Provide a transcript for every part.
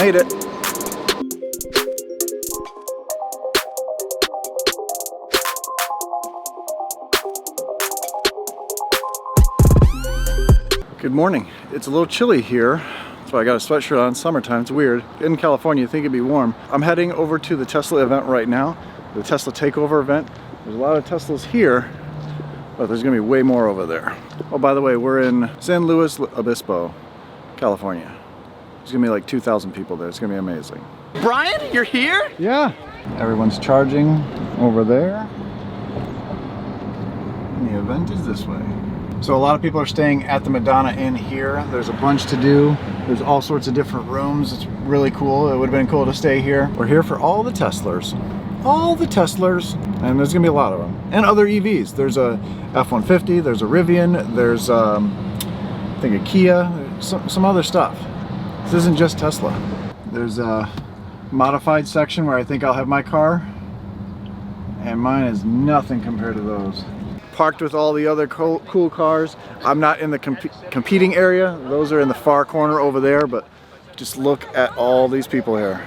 made it. Good morning. It's a little chilly here. That's why I got a sweatshirt on. Summertime, it's weird. In California, you think it'd be warm. I'm heading over to the Tesla event right now, the Tesla TakeOver event. There's a lot of Teslas here, but there's gonna be way more over there. Oh, by the way, we're in San Luis Obispo, California. There's gonna be like 2,000 people there. It's gonna be amazing. Brian, you're here? Yeah. Everyone's charging over there. And the event is this way. So a lot of people are staying at the Madonna Inn here. There's a bunch to do. There's all sorts of different rooms. It's really cool. It would have been cool to stay here. We're here for all the Teslers. All the Teslers. And there's gonna be a lot of them. And other EVs. There's a F-150, there's a Rivian, there's I think a Kia, some other stuff. This isn't just Tesla. There's a modified section where I think I'll have my car. And mine is nothing compared to those. Parked with all the other cool cars. I'm not in the competing area. Those are in the far corner over there, but just look at all these people here.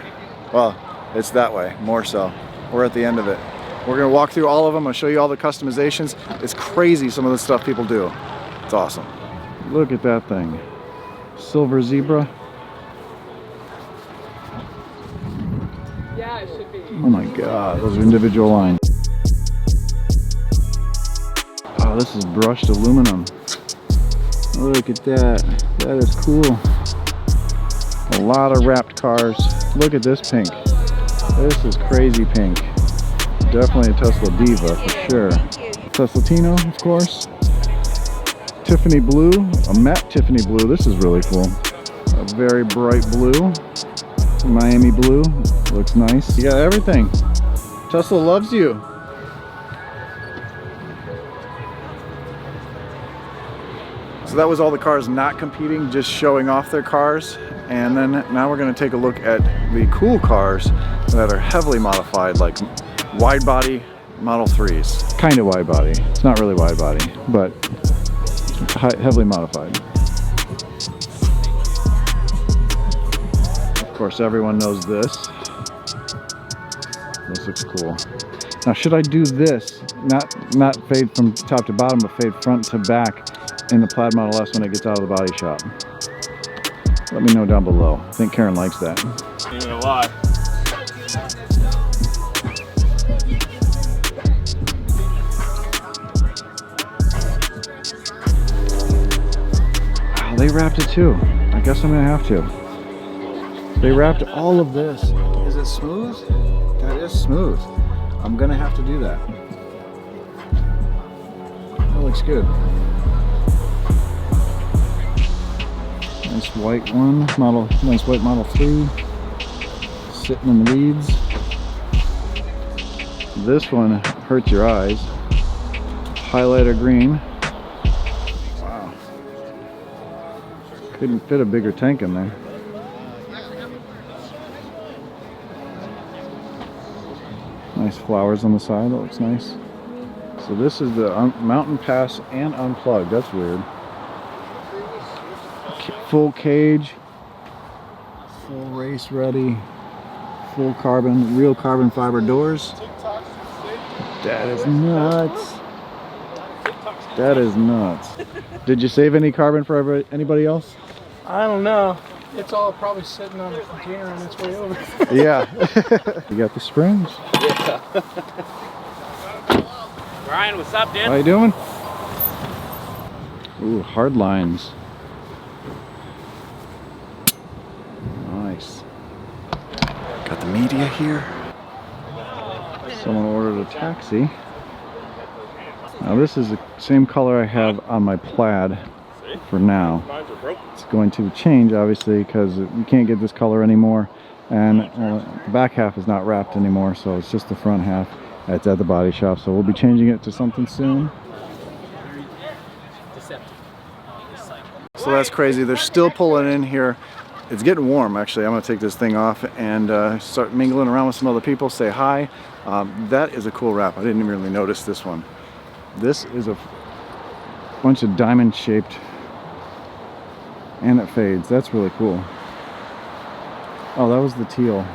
Well, it's that way, more so. We're at the end of it. We're gonna walk through all of them. I'll show you all the customizations. It's crazy some of the stuff people do. It's awesome. Look at that thing. Silver zebra. Yeah, it should be. Oh my God, those are individual lines. Oh, this is brushed aluminum. Look at that. That is cool. A lot of wrapped cars. Look at this pink. This is crazy pink. Definitely a Tesla Diva for sure. Tesla Tino, of course. Tiffany blue, a matte Tiffany blue. This is really cool. A very bright blue. Miami blue. Looks nice. You got everything. Tesla loves you. So that was all the cars not competing, just showing off their cars. And then now we're gonna take a look at the cool cars that are heavily modified, like wide body Model 3s. Kind of wide body. It's not really wide body, but heavily modified. Of course, everyone knows this. This looks cool. Now, should I do this, not fade from top to bottom, but fade front to back in the Plaid Model S when it gets out of the body shop? Let me know down below. I think Karen likes that. Ain't gonna lie. Wow, they wrapped it too. I guess I'm gonna have to. They wrapped all of this. Is it smooth? That is smooth. I'm gonna have to do that. That looks good. Nice white one, nice white Model 3, sitting in the weeds. This one hurts your eyes. Highlighter green. Wow. Couldn't fit a bigger tank in there. Nice flowers on the side, that looks nice. So this is the MountainPass and Unplugged, that's weird. Full cage, full race ready, full carbon, real carbon fiber doors. That is nuts. That is nuts. Did you save any carbon for anybody else? I don't know. It's all probably sitting on a container on its way over. Yeah. You got the springs. Yeah. Brian, what's up, dude? How you doing? Ooh, hard lines. Nice. Got the media here. Someone ordered a taxi. Now this is the same color I have on my Plaid for now. It's going to change obviously because you can't get this color anymore, and the back half is not wrapped anymore, so it's just the front half. It's at the body shop, so we'll be changing it to something soon. So that's crazy. They're still pulling in here. It's getting warm actually. I'm gonna take this thing off and start mingling around with some other people, say hi. That is a cool wrap. I didn't really notice this one. This is a bunch of diamond shaped, and it fades. That's really cool. Oh, that was the teal.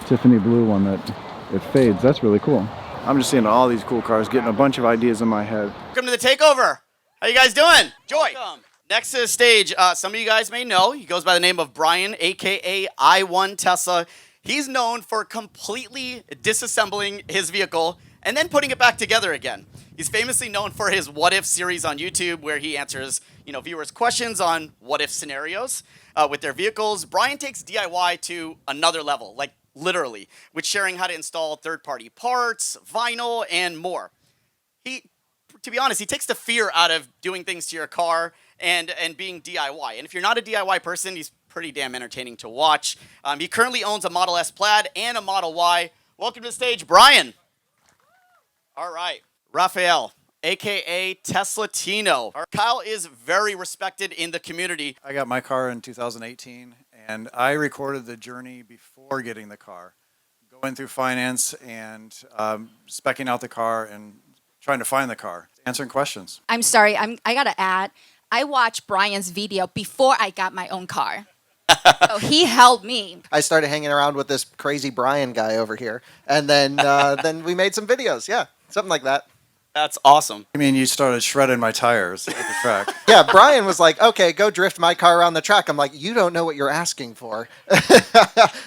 Tiffany blue one that it fades. That's really cool. I'm just seeing all these cool cars, getting a bunch of ideas in my head. Welcome to the TakeOver. How you guys doing? Joy. Welcome. Next to the stage, some of you guys may know, he goes by the name of Brian, aka I1 Tesla. He's known for completely disassembling his vehicle and then putting it back together again. He's famously known for his What If series on YouTube, where he answers, viewers' questions on what if scenarios with their vehicles. Brian takes DIY to another level, like literally, with sharing how to install third-party parts, vinyl, and more. To be honest, he takes the fear out of doing things to your car and being DIY. And if you're not a DIY person, he's pretty damn entertaining to watch. He currently owns a Model S Plaid and a Model Y. Welcome to the stage, Brian. All right. Raphael, a.k.a. Teslatino. Kyle is very respected in the community. I got my car in 2018, and I recorded the journey before getting the car, going through finance and speccing out the car and trying to find the car, answering questions. I'm sorry, I gotta add, I watched Brian's video before I got my own car. So he helped me. I started hanging around with this crazy Brian guy over here, and then then we made some videos. Yeah, something like that. That's awesome. I mean, you started shredding my tires at the track. Yeah, Brian was like, okay, go drift my car around the track. I'm like, you don't know what you're asking for.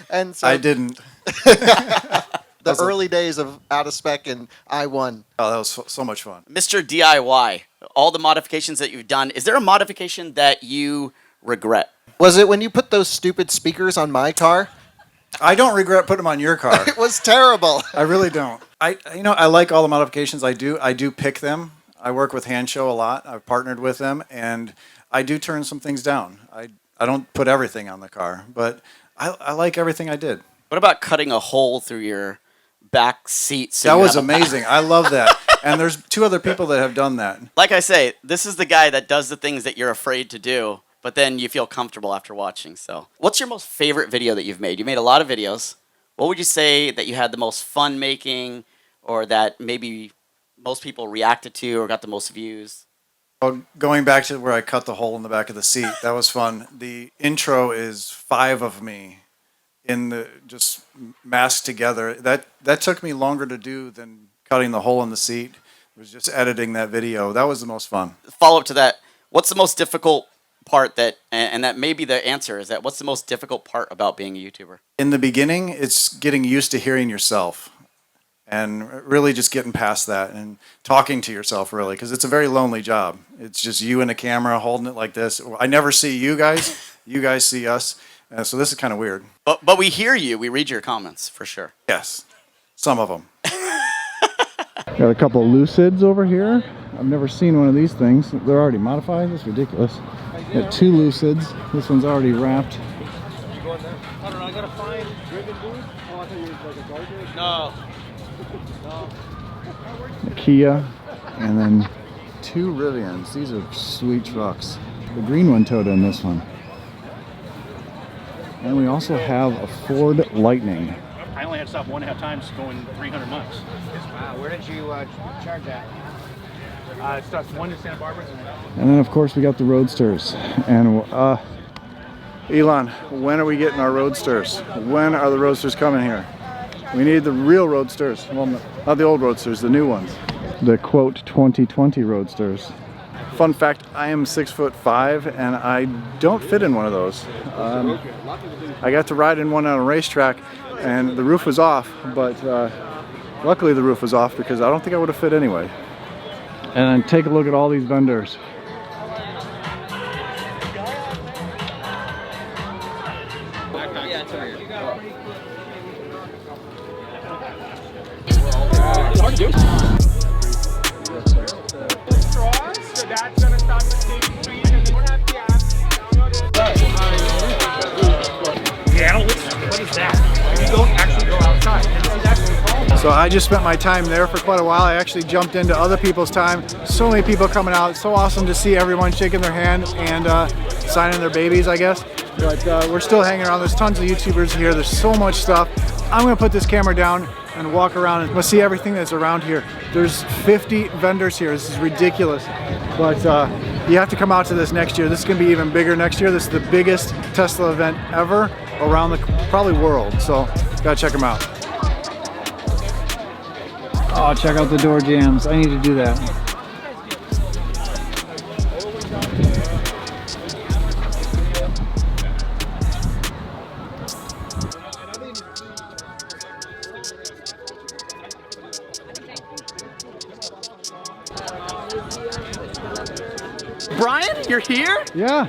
And so I didn't. the early days of Out of Spec and I1. Oh, that was so much fun. Mr. DIY, all the modifications that you've done, is there a modification that you regret? Was it when you put those stupid speakers on my car? I don't regret putting them on your car. It was terrible. I really don't. I like all the modifications I do. I do pick them. I work with Hansshow a lot. I've partnered with them, and I do turn some things down. I don't put everything on the car, but I like everything I did. What about cutting a hole through your back seat? That was amazing. I love that. And there's 2 other people that have done that. Like I say, this is the guy that does the things that you're afraid to do, but then you feel comfortable after watching. So, what's your most favorite video that you've made? You made a lot of videos. What would you say that you had the most fun making, or that maybe most people reacted to or got the most views? Well, going back to where I cut the hole in the back of the seat, that was fun. The intro is 5 of me in the just masked together. That took me longer to do than cutting the hole in the seat. It was just editing that video. That was the most fun. Follow up to that, what's the most difficult part that, and that may be the answer, is that what's the most difficult part about being a YouTuber? In the beginning, it's getting used to hearing yourself and really just getting past that and talking to yourself, really, because it's a very lonely job. It's just you and a camera holding it like this. I never see you guys. You guys see us. So this is kind of weird. But we hear you. We read your comments, for sure. Yes, some of them. Got a couple Lucids over here. I've never seen one of these things. They're already modified. That's ridiculous. Got 2 Lucids. This one's already wrapped. I don't know, I gotta find driven dude. Oh, I thought you were like a gardener. No. Kia, and then 2 Rivians. These are sweet trucks. The green one towed in this one. And we also have a Ford Lightning. I only had to stop 1.5 times going 300 miles. Wow, where did you charge that? It stops 1 in Santa Barbara. And then of course we got the Roadsters. And Elon, when are we getting our Roadsters? When are the Roadsters coming here? We need the real Roadsters. Well, not the old Roadsters, the new ones. The quote 2020 Roadsters. Fun fact, I am 6'5" and I don't fit in one of those. I got to ride in one on a racetrack and the roof was off, but luckily the roof was off because I don't think I would have fit anyway. And then take a look at all these vendors. What is that? You don't actually go outside. So I just spent my time there for quite a while. I actually jumped into other people's time. So many people coming out. It's so awesome to see everyone shaking their hand and signing their babies, I guess. But we're still hanging around. There's tons of YouTubers here. There's so much stuff. I'm gonna put this camera down and walk around and we'll see everything that's around here. There's 50 vendors here. This is ridiculous. But you have to come out to this next year. This is gonna be even bigger next year. This is the biggest Tesla event ever. around the probably world. So gotta check them out. Oh, check out the door jams. I need to do that. Brian, you're here? Yeah.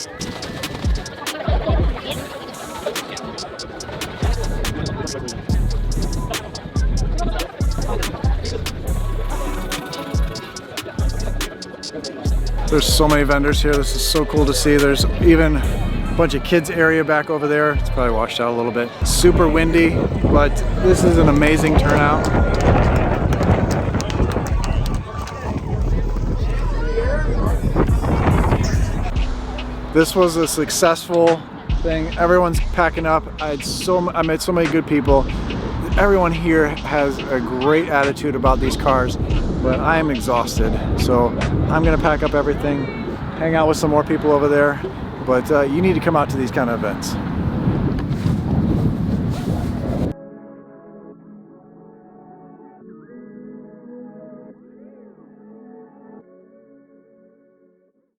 There's so many vendors here. This is so cool to see. There's even a bunch of kids area back over there. It's probably washed out a little bit. Super windy, but this is an amazing turnout. This was a successful thing. Everyone's packing up. I met so many good people. Everyone here has a great attitude about these cars, but I am exhausted. So I'm gonna pack up everything, hang out with some more people over there. But you need to come out to these kind of events.